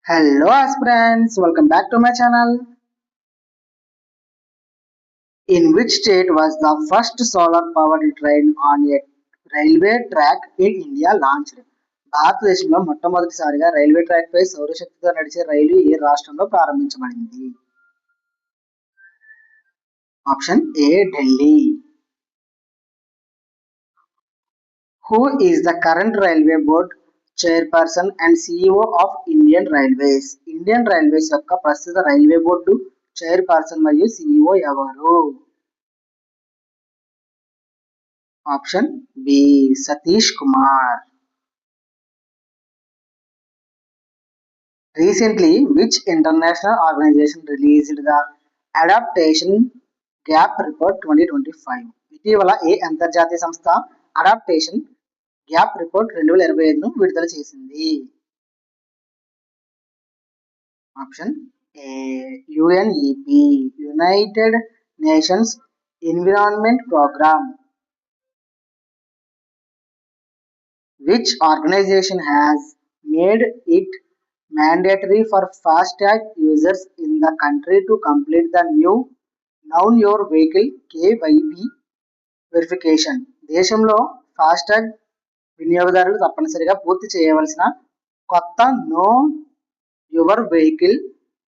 Hello aspirants, welcome back to my channel. In which state was the first solar powered train on a railway track in India launched? భారతదేశంలో మొట్టమొదటిసారిగా railway track పై సౌరశక్తితో నడిచే రైలు ఏ రాష్ట్రంలో ప్రారంభించబడింది? Option A Delhi. Who is the current railway board chairperson and CEO of Indian Railways? Indian Railways యొక్క ప్రస్తుత railway board chairperson మరియు CEO ఎవరు? Option B Satish Kumar. Recently, which international organization released the Adaptation Gap Report 2025? ఇటీవల ఏ అంతర్జాతీయ సంస్థ adaptation gap report 2025ను విడుదల చేసింది? Option A UNEP, United Nations environment Programme. Which organization has made it mandatory for FASTag users in the country to complete the new Known Your Vehicle KYB verification? దేశంలో FASTag వినియోగదారులు తప్పనిసరిగా పూర్తి చేయవలసిన కొత్త no your vehicle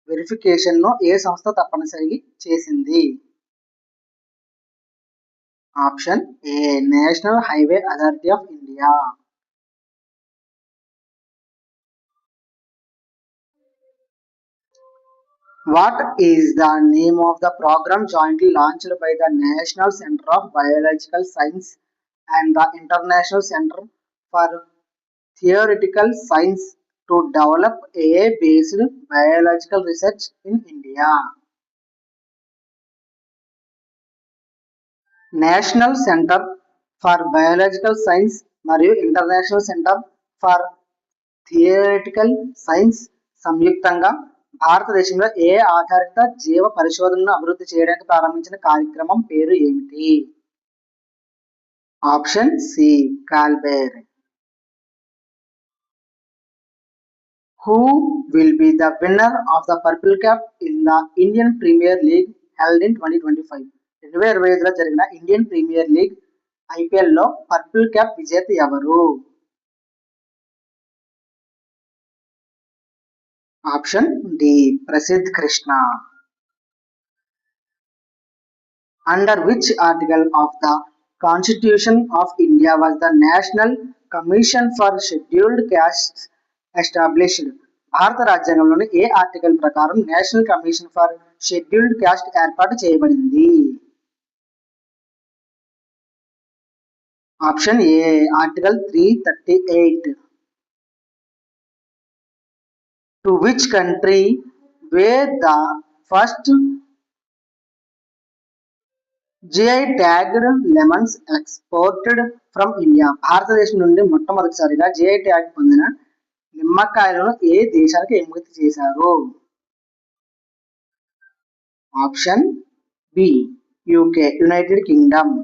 వెరిఫికేషన్ను ఏ సంస్థ తప్పనిసరి చేసింది? Option A national highway authority of India. What is the name of the program jointly launched by the National Center of Biological Science and the International Center for Theoretical Science to develop AI-based biological research in India? National centre for biological science మరియు international centre for theoretical science సంయుక్తంగా భారతదేశంలో ఏ ఆధారిత జీవ పరిశోధనను అభివృద్ధి చేయడానికి ప్రారంభించిన కార్యక్రమం పేరు ఏమిటి? ఆప్షన్ సి కాల్బేర్. Who will be the winner of the Purple Cap in the Indian Premier League held in 2025? 2025లో జరిగిన ఇండియన్ ప్రీమియర్ లీగ్ IPL లో పర్పుల్ క్యాప్ విజేత ఎవరు? Option D Prasidh Krishna. Under which article of the constitution of India was the national commission for scheduled castes established? భారత రాజ్యాంగంలోని ఏ article ప్రకారం national commission for scheduled caste ఏర్పాటు చేయబడింది? Option A article 338. To which country were the first GI tagged lemons exported from India? భారతదేశం నుండి మొట్టమొదటిసారిగా GI tag పొందిన నిమ్మకాయలను ఏ దేశానికి ఎగుమతి చేశారు? Option B UK, united kingdom.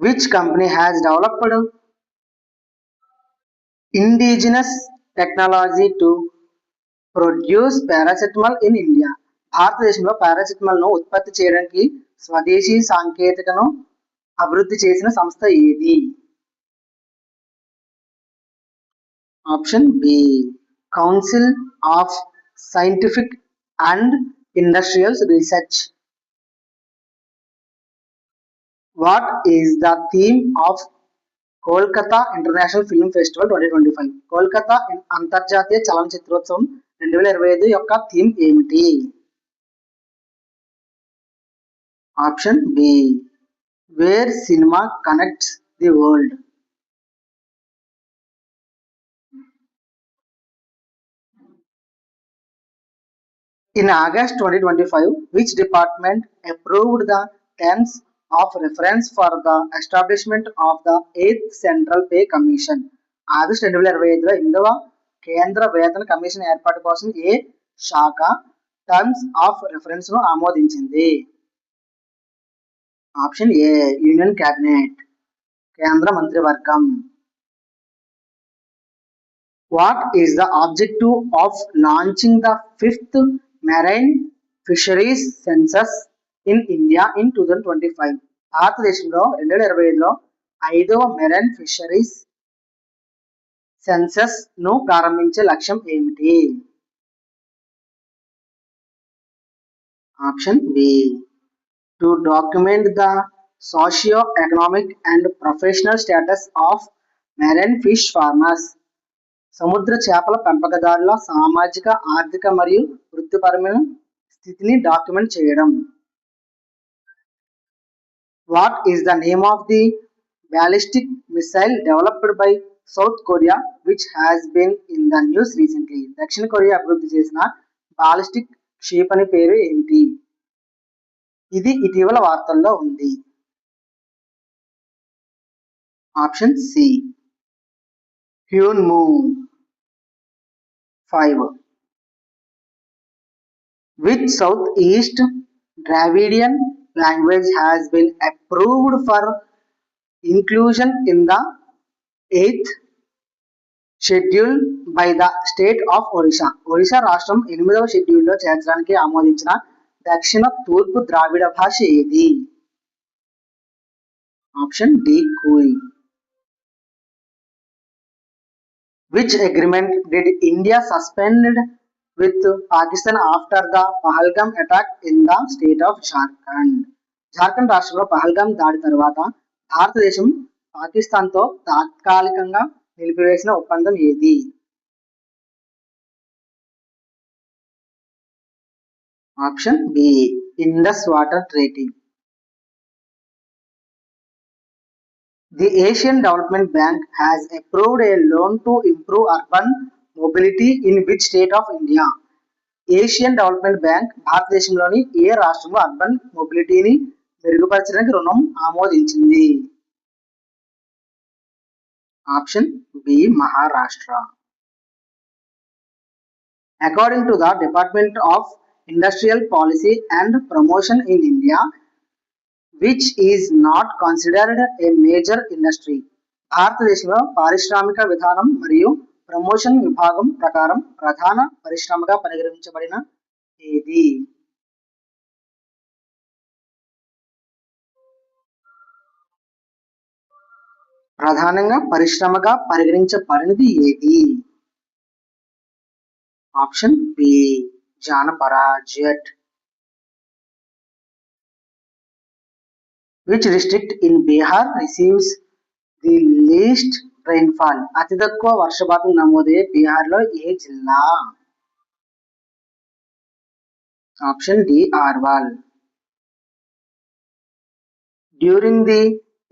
Which company has developed indigenous technology to produce paracetamol in India? భారతదేశంలో paracetamol ను ఉత్పత్తి చేయడానికి స్వదేశీ సాంకేతికను అభివృద్ధి చేసిన సంస్థ ఏది? Option B council of scientific and industrial research. What is the theme of Kolkata international film festival 2025? కోల్కతా అంతర్జాతీయ చలనచిత్రోత్సవం 2025 యొక్క థీమ్ ఏమిటి? Option B where cinema connects the world. In August 2025, which department approved the terms of reference for the establishment of the 8th Central Pay Commission? August 2025లో 8వ కేంద్ర వేతన commission ఏర్పాటు కోసం ఏ శాఖ టర్మ్స్ ఆఫ్ రెఫరెన్స్ ను ఆమోదించింది? ఆప్షన్ ఏ యూనియన్ క్యాబినెట్, కేంద్ర మంత్రివర్గం. What is the objective of launching the fifth marine fisheries census in India in 2025? భారతదేశంలో 2025లో ఐదవ మెరైన్ ఫిషరీస్ సెన్సస్ ను ప్రారంభించే లక్ష్యం ఏమిటి? Option B. To document the socio-economic and professional status of marine fish farmers. సముద్ర చేపల పెంపకదారుల సామాజిక, ఆర్థిక మరియు వృత్తిపరమైన స్థితిని డాక్యుమెంట్ చేయడం. What is the name of the ballistic missile developed by South Korea which has been in the news recently? దక్షిణ Korea అభివృద్ధి చేసిన బాలిస్టిక్ క్షిపణి పేరు ఏమిటి? ఇది ఇటీవల వార్తల్లో ఉంది. Option C. Hyunmoo. 5. Which Southeast Dravidian language has been approved for inclusion in the 8th schedule by the state of Odisha? Odisha రాష్ట్రం 8వ షెడ్యూల్లో చేర్చడానికి ఆమోదించిన దక్షిణ తూర్పు ద్రావిడ భాష ఏది? Option D. Kui. Which agreement did India suspend with Pakistan after the Pahalgam attack in the state of Jharkhand? Jharkhand రాష్ట్రంలో పహల్గామ్ దాడి తర్వాత భారతదేశం పాకిస్తాన్తో తాత్కాలికంగా నిలిపివేసిన ఒప్పందం ఏది? Option B. Indus water treaty. The Asian Development Bank has approved a loan to improve urban mobility in which state of India? Asian development bank భారతదేశంలోని ఏ రాష్ట్రంలో అర్బన్ మొబిలిటీని మెరుగుపరచడానికి రుణం ఆమోదించింది? Option B. Maharashtra. According to the Department of Industrial Policy and Promotion in India, which is not considered a major industry? భారతదేశంలో పారిశ్రామిక విధానం మరియు ప్రమోషన్ విభాగం ప్రకారం ప్రధాన పరిశ్రమగా పరిగణించబడిన ఏది? ప్రధానంగా పరిశ్రమగా పరిగణించబడినది ఏది? Option B. జానపర జెట్. Which district in Bihar receives the least rainfall? అతి తక్కువ వర్షపాతం నమోదయ్యే బీహార్లో ఏ జిల్లా? Option D. Arwal. During the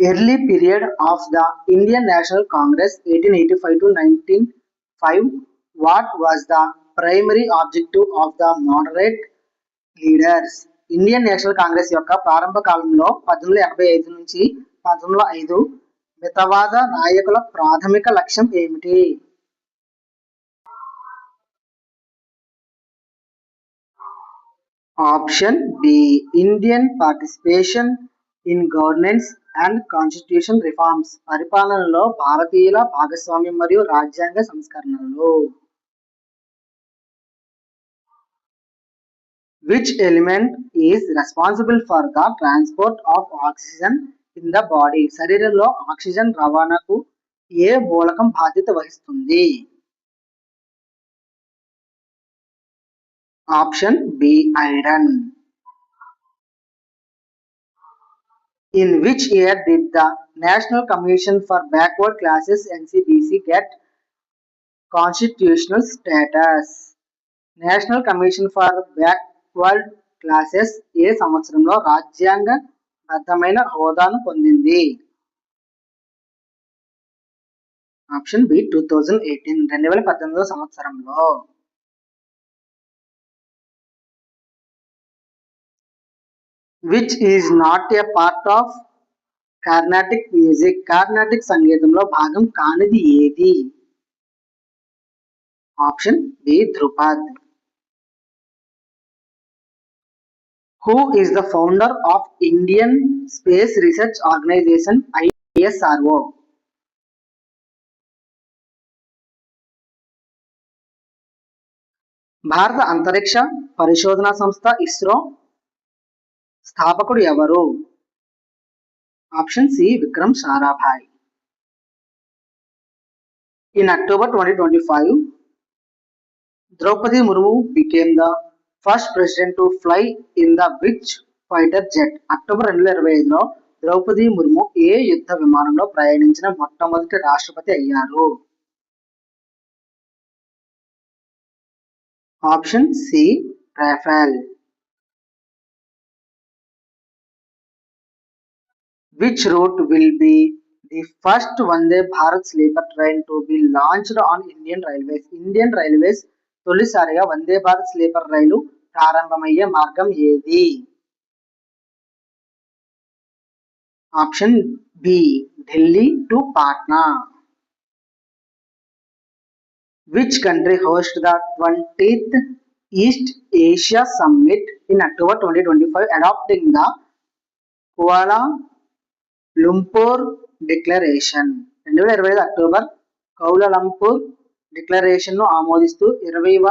early period of the Indian National Congress 1885 to 1905, what was the primary objective of the moderate leaders? Indian national Congress యొక్క ప్రారంభ కాలంలో 1885 నుంచి 1905 మితవాద నాయకుల ప్రాథమిక లక్ష్యం ఏమిటి? Option B. Indian participation in governance and constitution reforms. పరిపాలనలో భారతీయుల భాగస్వామ్యం మరియు రాజ్యాంగ సంస్కరణలు. Which element is responsible for the transport of oxygen in the body? శరీరంలో ఆక్సిజన్ రవాణాకు ఏ మూలకం బాధ్యత వహిస్తుంది? Option B. Iron. In which year did the National Commission for Backward Classes NCBC get constitutional status? National commission for backward classes ఏ సంవత్సరంలో రాజ్యాంగ బద్ధమైన హోదాను పొందింది? Option B. 2018 2018 సంవత్సరంలో. Which is not a part of Carnatic music? Carnatic సంగీతంలో భాగం కానిది ఏది? Option B. Dhrupad. Who is the founder of Indian Space Research Organization ISRO? భారత అంతరిక్ష పరిశోధన సంస్థ ఇస్రో స్థాపకుడు ఎవరు? Option C Vikram Sarabhai. In October 2025, Draupadi Murmu became the first president to fly in the which fighter jet? October 2025లో ద్రౌపది ముర్ము ఏ యుద్ధ విమానంలో ప్రయాణించిన మొట్టమొదటి రాష్ట్రపతి అయ్యారు? Option C Rafale. Which route will be the first Vande Bharat sleeper train to be launched on Indian Railways? Indian railways తొలిసారిగా Vande Bharat sleeper రైలు ప్రారంభమయ్యే మార్గం ఏది? Option B Delhi to Patna. Which country hosts the 20th East Asia Summit in October 2025, adopting the Kuala Lumpur Declaration? 2025 October Kuala Lumpur declaration ను ఆమోదిస్తూ 20వ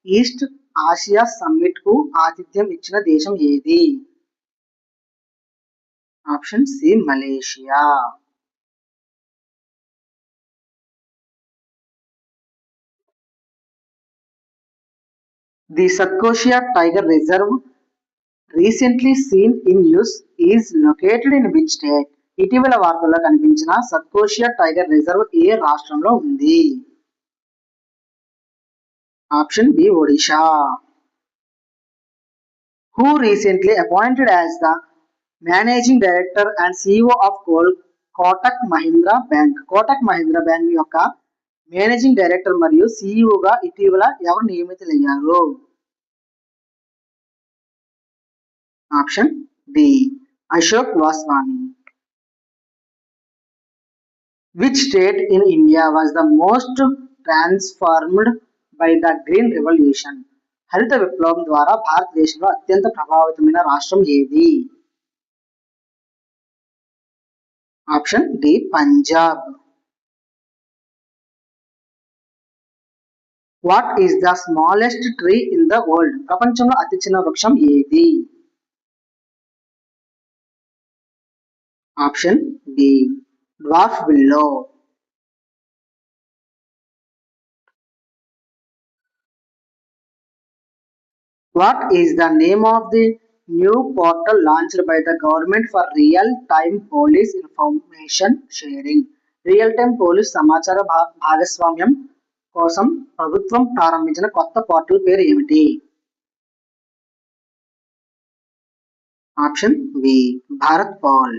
east Asia summit కు ఆతిథ్యం ఇచ్చిన దేశం ఏది? Option C Malaysia. The Satkosia Tiger Reserve recently seen in use is located in which state? ఇటీవల వార్తల్లో కనిపించిన సత్కోషియా టైగర్ రిజర్వ్ ఏ రాష్ట్రంలో ఉంది? Option B Odisha. Who recently appointed as the managing director and CEO of Kotak Mahindra Bank? Kotak Mahindra bank యొక్క managing director మరియు సిఇఓగా ఇటీవల ఎవరు నియమితులయ్యారు? Option D Ashok Vaswani. Which state in India was the most transformed by the Green Revolution? హరిత విప్లవం ద్వారా భారతదేశంలో అత్యంత ప్రభావితమైన రాష్ట్రం ఏది? Option D Punjab. What is the smallest tree in the world? ప్రపంచంలో అతి చిన్న వృక్షం ఏది? Option B dwarf willow. What is the name of the new portal launched by the government for real-time police information sharing? Real time police సమాచార భాగస్వామ్యం కోసం ప్రభుత్వం ప్రారంభించిన కొత్త పోర్టల్ పేరు ఏమిటి? Option B Bharatpol.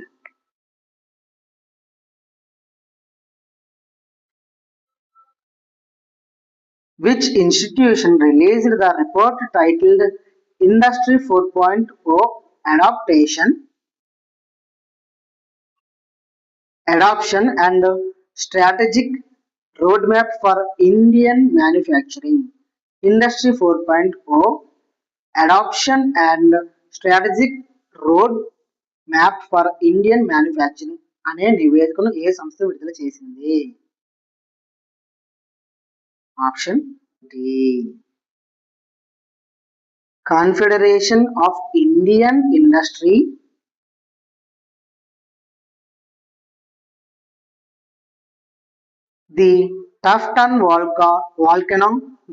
Which institution released the report titled Industry 4.0 Adoption and Strategic Roadmap for Indian Manufacturing? Industry 4.0 Adoption and Strategic Roadmap for Indian Manufacturing అనే నివేదికను ఏ సంస్థ విడుదల చేసింది? Option D confederation of Indian industry. The Taftan volcano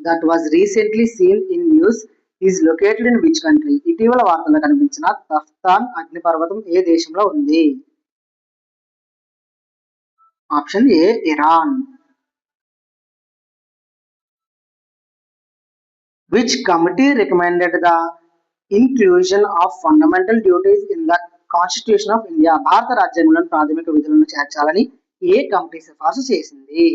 that was recently seen in news is located in which country? ఇటీవల వార్తల్లో కనిపించిన టఫ్టాన్ అగ్నిపర్వతం ఏ దేశంలో ఉంది? Option A Iran. Which committee recommended the inclusion of fundamental duties in the Constitution of India? భారత రాజ్యాంగంలోని ప్రాథమిక విధులను చేర్చాలని ఏ కమిటీ సిఫార్సు చేసింది?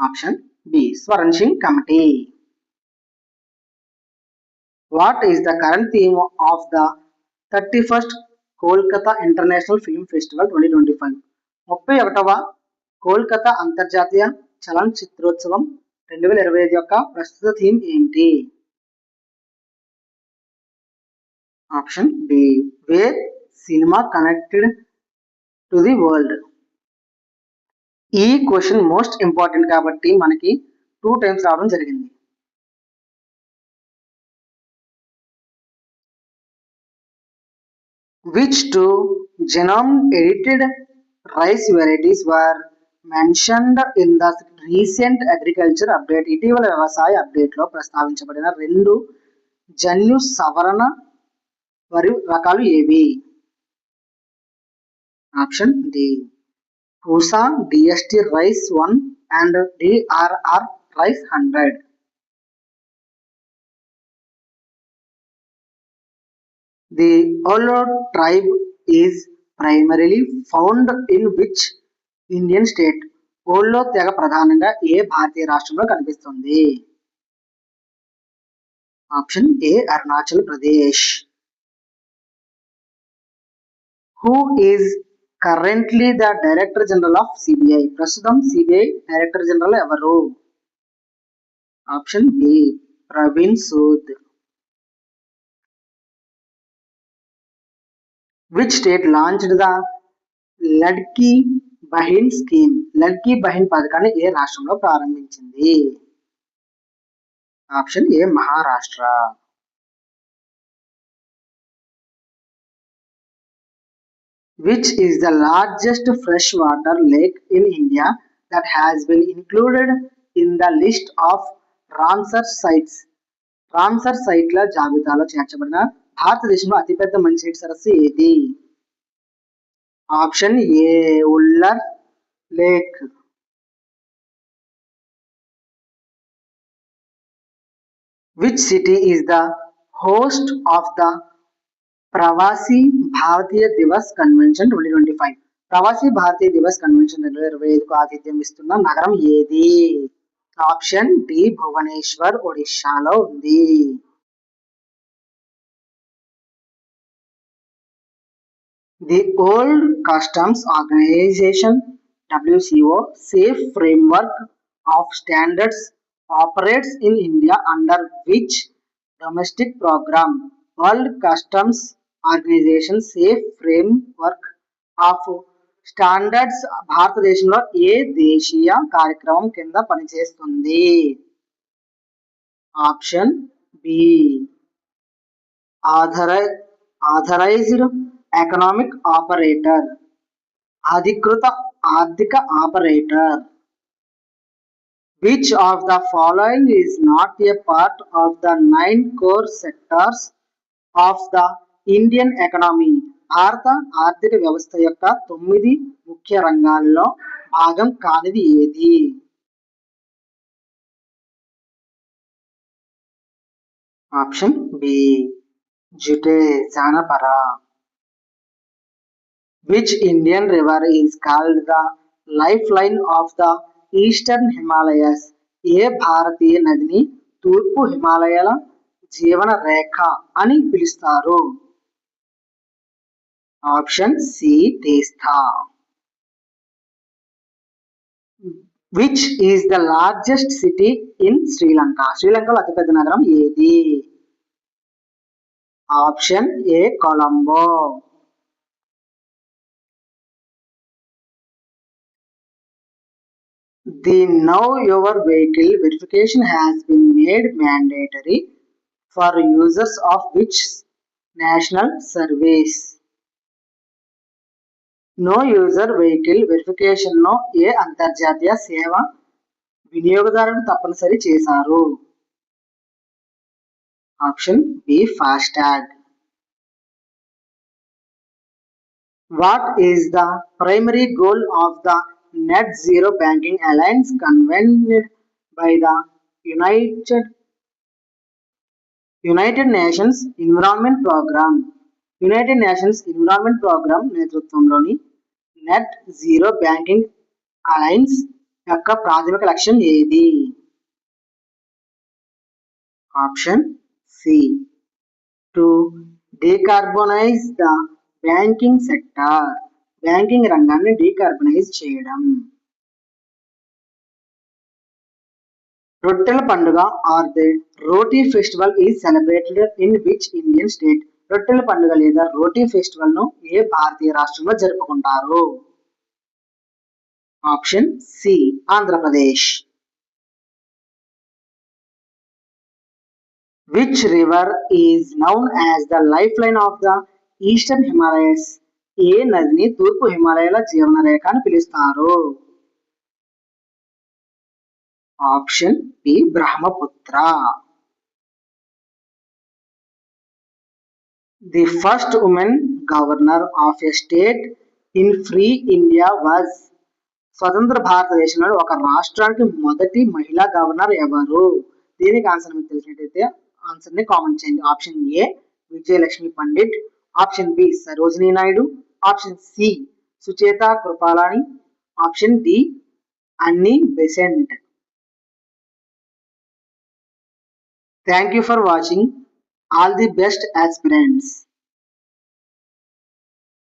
Option B Swaran Singh committee. What is the current theme of the 31st Kolkata International Film Festival 2025? 31వ Kolkata అంతర్జాతీయ చలనచిత్రోత్సవం 2025 యొక్క ప్రస్తుత థీమ్ ఏంటి? Option B where cinema connected to the world. ఈ క్వశ్చన్ మోస్ట్ ఇంపార్టెంట్ కాబట్టి మనకి 2 టైమ్స్ రావడం జరిగింది. Which two genome-edited rice varieties were mentioned in the recent agriculture update? ఇటీవల వ్యవసాయ అప్డేట్లో ప్రస్తావించబడిన 2 జన్యు సవరణ వరి రకాలు ఏవి? Option D Pusa DST rice 1 and DRR rice 100. The Olo tribe is primarily found in which Indian state? ఓల్లో తెగ ప్రధానంగా ఏ భారతీయ రాష్ట్రంలో కనిపిస్తుంది? Option A Arunachal Pradesh. Who is currently the Director General of CBI? ప్రస్తుతం సిబిఐ డైరెక్టర్ జనరల్ ఎవరు? Option B Praveen Sood. Which state launched the Ladki Bahin scheme? Ladki Bahin పథకాన్ని ఏ రాష్ట్రంలో ప్రారంభించింది? Option A Maharashtra. Which is the largest freshwater lake in India that has been included in the list of Ramsar sites? Ramsar సైట్ల జాబితాలో చేర్చబడిన భారతదేశంలో అతిపెద్ద మంచినీటి సరస్సు ఏది? Option A Wular lake. Which city is the host of the Pravasi Bharatiya Divas convention 2025? Pravasi Bharatiya Divas convention 2025కు ఆతిథ్యం ఇస్తున్న నగరం ఏది? ఆప్షన్ డి భువనేశ్వర్ ఒడిశాలో ఉంది. The World Customs Organization WCO safe framework of standards operates in India under which domestic program? World Customs Organization safe framework of standards భారతదేశంలో ఏ దేశీయ కార్యక్రమం కింద పనిచేస్తుంది? Option B authorised economic operator, అధికృత ఆర్థిక ఆపరేటర్. Which of the following is not a part of the 9 core sectors of the Indian economy? భారత ఆర్థిక వ్యవస్థ యొక్క 9 ముఖ్య రంగాల్లో భాగం కానిది ఏది? ఆప్షన్ బి జుటే జానపర. Which Indian river is called the lifeline of the eastern Himalayas? ఏ భారతీయ నదిని తూర్పు హిమాలయాల జీవన రేఖ అని పిలుస్తారు? Option C Teesta. Which is the largest city in Sri Lanka? శ్రీలంకలో అతిపెద్ద నగరం ఏది? Option A Colombo. The Know Your Vehicle verification has been made mandatory for users of which national service? Know user vehicle verification ను ఏ అంతర్జాతీయ సేవ వినియోగదారుడు తప్పనిసరి చేశారు? Option B FASTag. What is the primary goal of the net zero banking alliance convened by the United Nations environment programme? United Nations environment programme నేతృత్వంలోని నెట్ zero banking అలయన్స్ యొక్క ప్రాథమిక లక్ష్యం ఏది? Option C to decarbonise the banking sector. Banking రంగాన్ని decarbonise చేయడం. రొట్టెల పండుగ or the roti festival is celebrated in which Indian state? రొట్టెల పండుగ లేదా రోటీ ఫెస్టివల్ ను ఏ భారతీయ రాష్ట్రంలో జరుపుకుంటారు? Option C Andhra Pradesh. Which river is known as the lifeline of the Eastern Himalayas? ఏ నదిని తూర్పు హిమాలయాల జీవన రేఖ అని పిలుస్తారు? Option B Brahmaputra. The first woman governor of a state in free India was. స్వతంత్ర భారతదేశంలో ఒక రాష్ట్రానికి మొదటి మహిళా గవర్నర్ ఎవరు? దీనికి ఆన్సర్ మీకు తెలిసినట్టయితే ఆన్సర్ ని కామెంట్ చేయండి. Option A Vijayalakshmi Pandit, option B Sarojini Naidu, option C Sucheta Kripalani, option D Annie Besant. Thank you for watching. All the best aspirants.